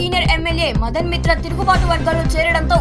Senior MLA Madan మిత్ర తిరుగుబాటు వర్గాల్లో చేరడంతో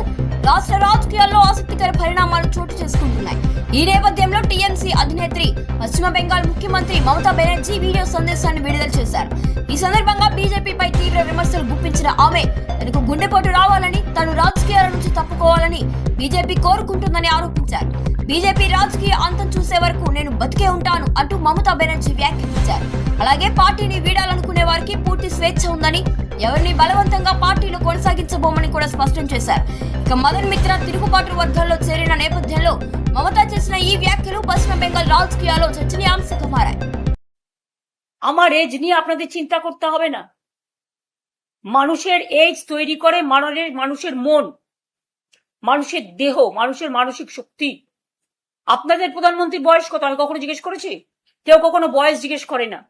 రాష్ట్ర రాజకీయాల్లో ఆసక్తికర పరిణామాలు చోటు చేసుకుంటున్నాయి. ఈ నేపథ్యంలో టీఎంసీ అధినేత్రి పశ్చిమ బెంగాల్ ముఖ్యమంత్రి మమతా బెనర్జీ వీడియో సందేశాన్ని విడుదల చేశారు. ఈ సందర్భంగా బీజేపీపై తీవ్ర విమర్శలు గుప్పించిన ఆమె తనకు గుండెపోటు రావాలని, తాను రాజకీయాల నుంచి తప్పుకోవాలని బీజేపీ కోరుకుంటుందని ఆరోపించారు. బీజేపీ రాజకీయ అంతం చూసే వరకు నేను బతికే ఉంటాను అంటూ మమతా బెనర్జీ వ్యాఖ్యానించారు. అలాగే పార్టీని వీడాలనుకునే వారికి పూర్తి స్వేచ్ఛ ఉందని, ఎవరిని బలవంతంగా పార్టీలో కొనసాగించబోమని కూడా స్పష్టం చేశారు. ఇక మదన్ మిత్ర తిరుగుబాటు వర్గాల్లో చేరిన నేపథ్యంలో মমতা చేసిన ఈ వ్యాఖ్యలు పశ్చిమ বেঙ্গল রাজকীয়ালো চর্চনীయాంశంగా মারায়। আমার এজ নিয়ে আপনাদের চিন্তা করতে হবে না। মানুষের এজ তৈরি করে মানুষের মন, মানুষের দেহ, মানুষের মানসিক শক্তি। আপনাদের প্রধানমন্ত্রীর বয়স কত আমি কখনো জিজ্ঞেস করেছি? কেউ কখনো বয়স জিজ্ঞেস করে না।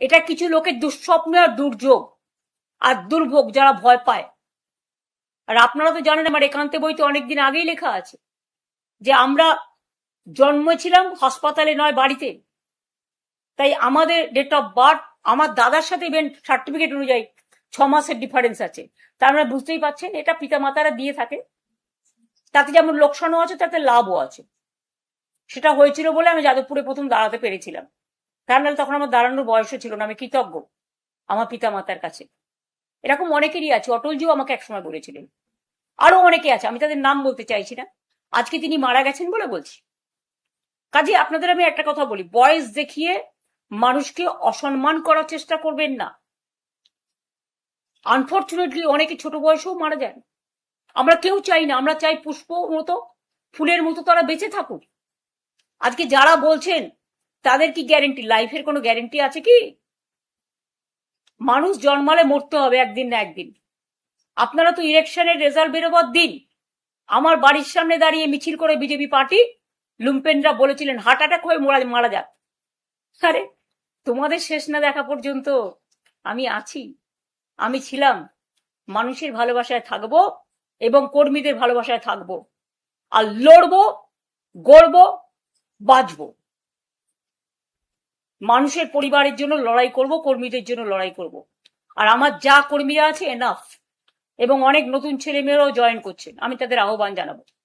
এটা কিছু লোকের দুঃস্বপ্ন আর দুর্যোগ আর দুর্ভোগ, যারা ভয় পায়। আর আপনারা তো জানেন আমার একান্তে বইতে অনেকদিন আগেই লেখা আছে যে আমরা জন্মেছিলাম হাসপাতালে নয় বাড়িতে, তাই আমাদের ডেট অফ বার্থ আমার দাদার সাথে ইভেন্ট সার্টিফিকেট অনুযায়ী 6 মাসের ডিফারেন্স আছে। তা আমরা বুঝতেই পারছেন এটা পিতামাতারা দিয়ে থাকে, তাতে যেমন লোকসানও আছে তাতে লাভও আছে। সেটা হয়েছিল বলে আমি যাদবপুরে প্রথম দাঁড়াতে পেরেছিলাম, তার নাহলে তখন আমার দাঁড়ানোর বয়সও ছিল না। আমি কৃতজ্ঞ আমার পিতামাতার কাছে। এরকম অনেকেরই আছে, অটলজিও আমাকে একসময় বলেছিলেন, আরো অনেকে আছে, আমি তাদের নাম বলতে চাইছি না, আজকে তিনি মারা গেছেন বলে বলছি। কাজে আপনাদের আমি একটা কথা বলি, বয়স দেখিয়ে মানুষকে অসম্মান করার চেষ্টা করবেন না। আনফরচুনেটলি অনেকে ছোট বয়সেও মারা যান। আমরা কেউ চাই না, আমরা চাই পুষ্প মতো, ফুলের মতো তারা বেঁচে থাকুক। আজকে যারা বলছেন তাদের কি গ্যারেন্টি? লাইফের কোনো গ্যারেন্টি আছে কি? মানুষ জন্মালে মরতে হবে একদিন না একদিন। আপনারা তো ইলেকশনের রেজাল্ট বেরোবার দিন আমার বাড়ির সামনে দাঁড়িয়ে মিছিল করে বিজেপি পার্টি লুম্পেনরা বলেছিলেন হার্ট অ্যাটাক হয়ে মারা যাক। আরে তোমাদের শেষ না দেখা পর্যন্ত আমি আছি, আমি ছিলাম। মানুষের ভালোবাসায় থাকবো এবং কর্মীদের ভালোবাসায় থাকবো, আর লড়বো, গড়বো, বাঁচবো। মানুষের পরিবারের জন্য লড়াই করব, কর্মীদের জন্য লড়াই করব। আর আমার যা কর্মীরা আছে এনাফ, এবং অনেক নতুন ছেলে মেয়েরাও জয়েন করছেন, আমি তাদের আহ্বান জানাবো।